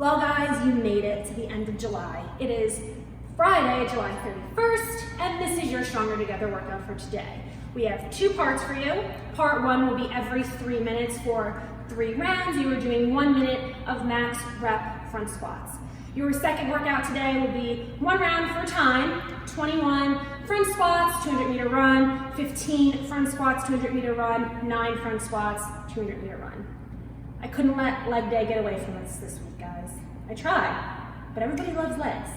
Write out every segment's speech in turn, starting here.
Well guys, you made it to the end of July. It is Friday, July 31st, and this is your Stronger Together workout for today. We have two parts for you. Part one will be every 3 minutes for 3 rounds. You are doing 1 minute of max rep front squats. Your second workout today will be 1 round for time, 21 front squats, 200-meter run, 15 front squats, 200-meter run, 9 front squats, 200-meter run. I couldn't let leg day get away from us this week, guys. I tried, but everybody loves legs.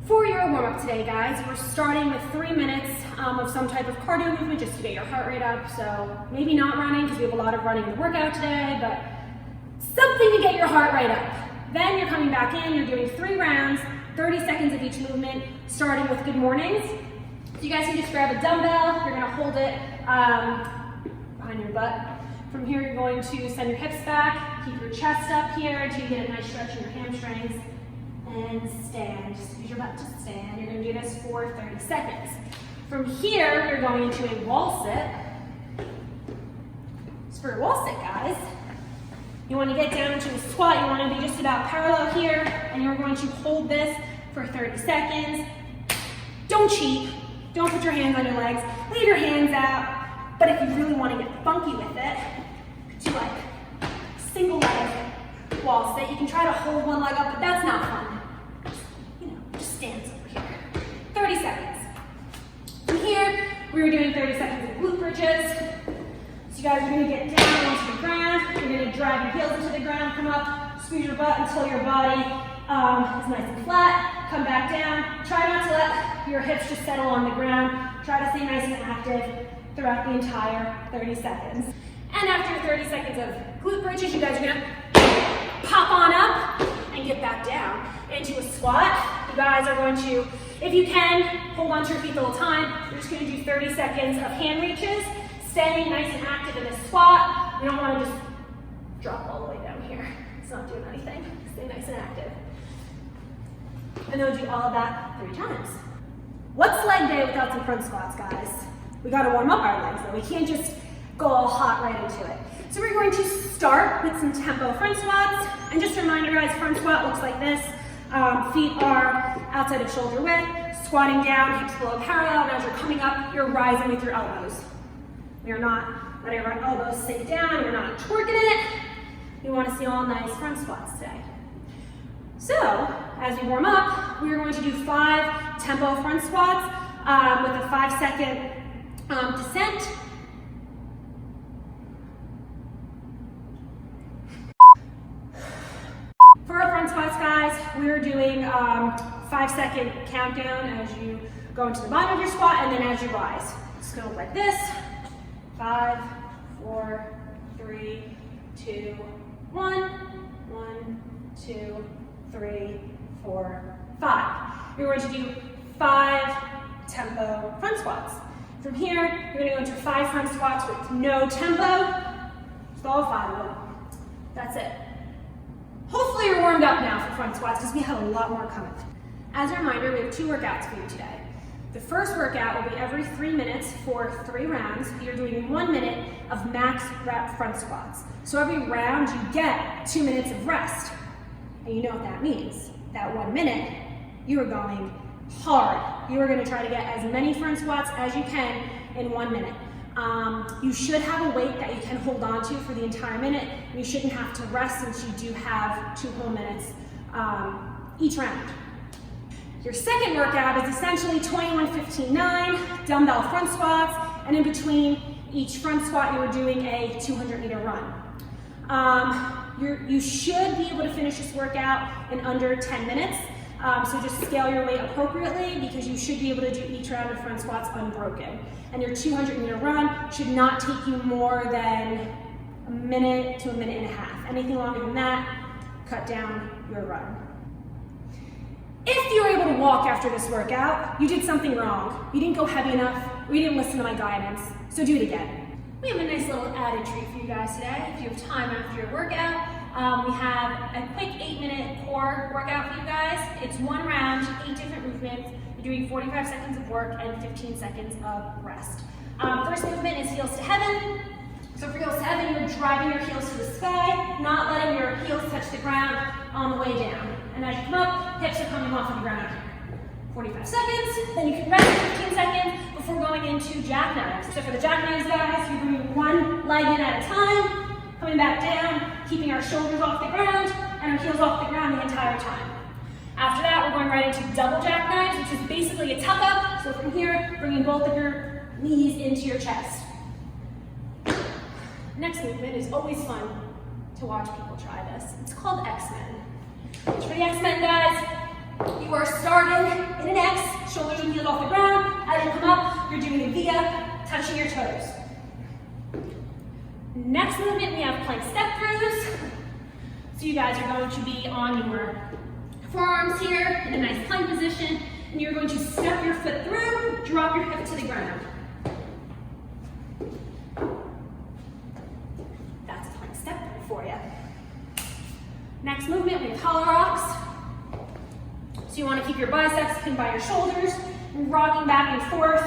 For your warm-up today, guys, we're starting with 3 minutes of some type of cardio movement just to get your heart rate up. So maybe not running because we have a lot of running in the workout today, but something to get your heart rate up. Then you're coming back in, you're doing 3 rounds, 30 seconds of each movement, starting with good mornings. So you guys can just grab a dumbbell, you're gonna hold it behind your butt. From here, you're going to send your hips back, keep your chest up here until you get a nice stretch in your hamstrings, and stand. Just use your butt to stand. You're gonna do this for 30 seconds. From here, you're going into a wall sit. So for a wall sit, guys, you wanna get down into a squat. You wanna be just about parallel here, and you're going to hold this for 30 seconds. Don't cheat. Don't put your hands on your legs. Leave your hands out. But if you really wanna get funky with it, do like single leg wall sit. You can try to hold one leg up, but that's not fun. Just stand over here. 30 seconds. From here, we were doing 30 seconds of glute bridges. So you guys are gonna get down onto the ground. You're gonna drive your heels into the ground, come up, squeeze your butt until your body is nice and flat. Come back down. Try not to let your hips just settle on the ground. Try to stay nice and active throughout the entire 30 seconds. And after 30 seconds of glute bridges, you guys are gonna pop on up and get back down into a squat. You guys are going to, if you can, hold on to your feet the whole time. You're just gonna do 30 seconds of hand reaches, staying nice and active in this squat. You don't wanna just drop all the way down here. It's not doing anything. Stay nice and active. And then we'll do all of that 3 times. What's leg day without some front squats, guys? We gotta warm up our legs though. We can't just go all hot right into it. So we're going to start with some tempo front squats. And just a reminder, guys, front squat looks like this. Feet are outside of shoulder width, squatting down, hips below parallel, and as you're coming up, you're rising with your elbows. We are not letting our elbows sink down, we're not twerking it. We wanna see all nice front squats today. So, as we warm up, we're going to do 5 tempo front squats with a 5-second descent. For our front squats, guys, we're doing 5-second countdown as you go into the bottom of your squat and then as you rise. It's gonna look like this. 5, 4, 3, 2, 1. 1, 2, 3, 4, 5. You're going to do 5 tempo front squats. From here, you're gonna go into 5 front squats with no tempo. Just all 5 of them. That's it. Hopefully you're warmed up now for front squats because we have a lot more coming. As a reminder, we have 2 workouts for you today. The first workout will be every 3 minutes for 3 rounds. You're doing 1 minute of max rep front squats. So every round you get 2 minutes of rest. And you know what that means. That 1 minute, you are going hard. You are gonna try to get as many front squats as you can in 1 minute. You should have a weight that you can hold on to for the entire minute. And you shouldn't have to rest since you do have 2 whole minutes each round. Your second workout is essentially 21, 15, 9 dumbbell front squats, and in between each front squat you're doing a 200-meter run. You should be able to finish this workout in under 10 minutes. So just scale your weight appropriately because you should be able to do each round of front squats unbroken. And your 200-meter run should not take you more than a minute to a minute and a half. Anything longer than that, cut down your run. If you were able to walk after this workout, you did something wrong. You didn't go heavy enough, or you didn't listen to my guidance, so do it again. We have a nice little added treat for you guys today. If you have time after your workout, we have a quick 8-minute core workout for you guys. It's 1 round, 8 different movements. You're doing 45 seconds of work and 15 seconds of rest. First movement is heels to heaven. So for heels to heaven, you're driving your heels to the sky, not letting your our heels touch the ground on the way down. And as you come up, hips are coming off of the ground. 45 seconds, then you can rest 15 seconds before going into jackknives. So for the jackknives, guys, you're bringing one leg in at a time, coming back down, keeping our shoulders off the ground and our heels off the ground the entire time. After that, we're going right into double jackknives, which is basically a tuck up. So from here, bringing both of your knees into your chest. Next movement is always fun to watch people try this. It's called X-Men. For the X-Men, guys, you are starting in an X, shoulders and heels off the ground. As you come up, you're doing a V-up, touching your toes. Next movement, we have plank step throughs. So you guys are going to be on your forearms here in a nice plank position, and you're going to step your foot through, drop your hip to the ground. That's a plank step through for you. Next movement, we have hollow rocks. So you want to keep your biceps pinned by your shoulders, rocking back and forth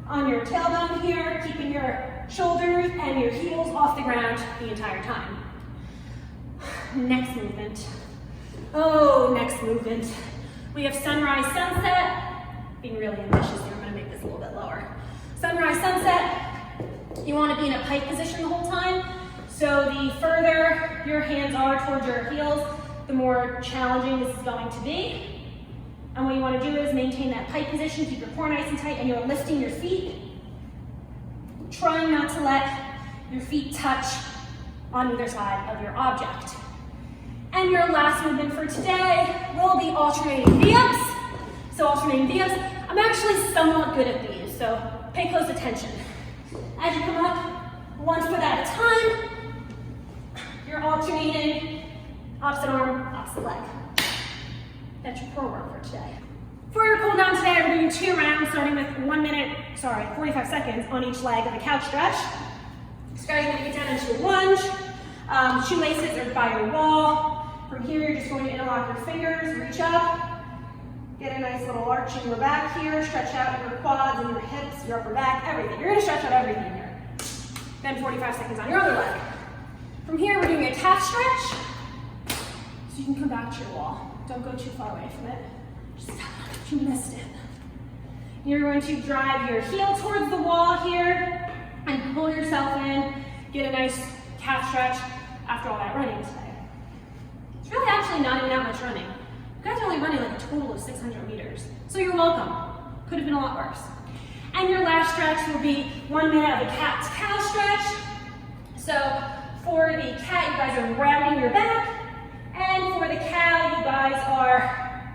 on your tailbone here, keeping your shoulders and your heels off the ground the entire time. Next movement. Oh, next movement. We have sunrise, sunset. Being really ambitious here, I'm going to make this a little bit lower. Sunrise, sunset. You want to be in a pike position the whole time. So the further your hands are towards your heels, the more challenging this is going to be. And what you want to do is maintain that pike position, keep your core nice and tight, and you're lifting your feet, trying not to let your feet touch on either side of your object. And your last movement for today will be alternating V-ups. So alternating V-ups, I'm actually somewhat good at these, so pay close attention. As you come up, one foot at a time, you're alternating opposite arm, opposite leg. That's your core work for today. For your cool down today, we're doing 2 rounds, starting with 45 seconds on each leg of a couch stretch. So guys, you're gonna get down into a lunge. Shoelaces are by your wall. From here, you're just going to interlock your fingers, reach up, get a nice little arch in your back here, stretch out your quads and your hips, your upper back, everything. You're gonna stretch out everything here. Then 45 seconds on your other leg. From here, we're doing a calf stretch. So you can come back to your wall. Don't go too far away from it. Just step on it if you missed it. You're going to drive your heel towards the wall here and pull yourself in. Get a nice calf stretch after all that running today. It's really actually not even that much running. You guys are only running like a total of 600 meters. So you're welcome. Could have been a lot worse. And your last stretch will be 1 minute of a cat to cow stretch. So for the cat, you guys are rounding your back. And for the cow, you guys are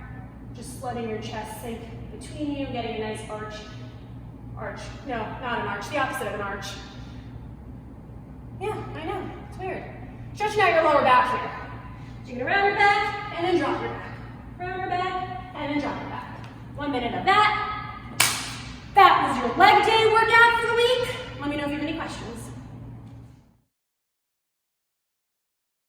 just letting your chest sink between you, getting a nice arch. No, not an arch, the opposite of an arch. Yeah, I know, it's weird. Stretching out your lower back here. So you're gonna round your back and then drop your back. Round your back and then drop your back. 1 minute of that. That was your leg day.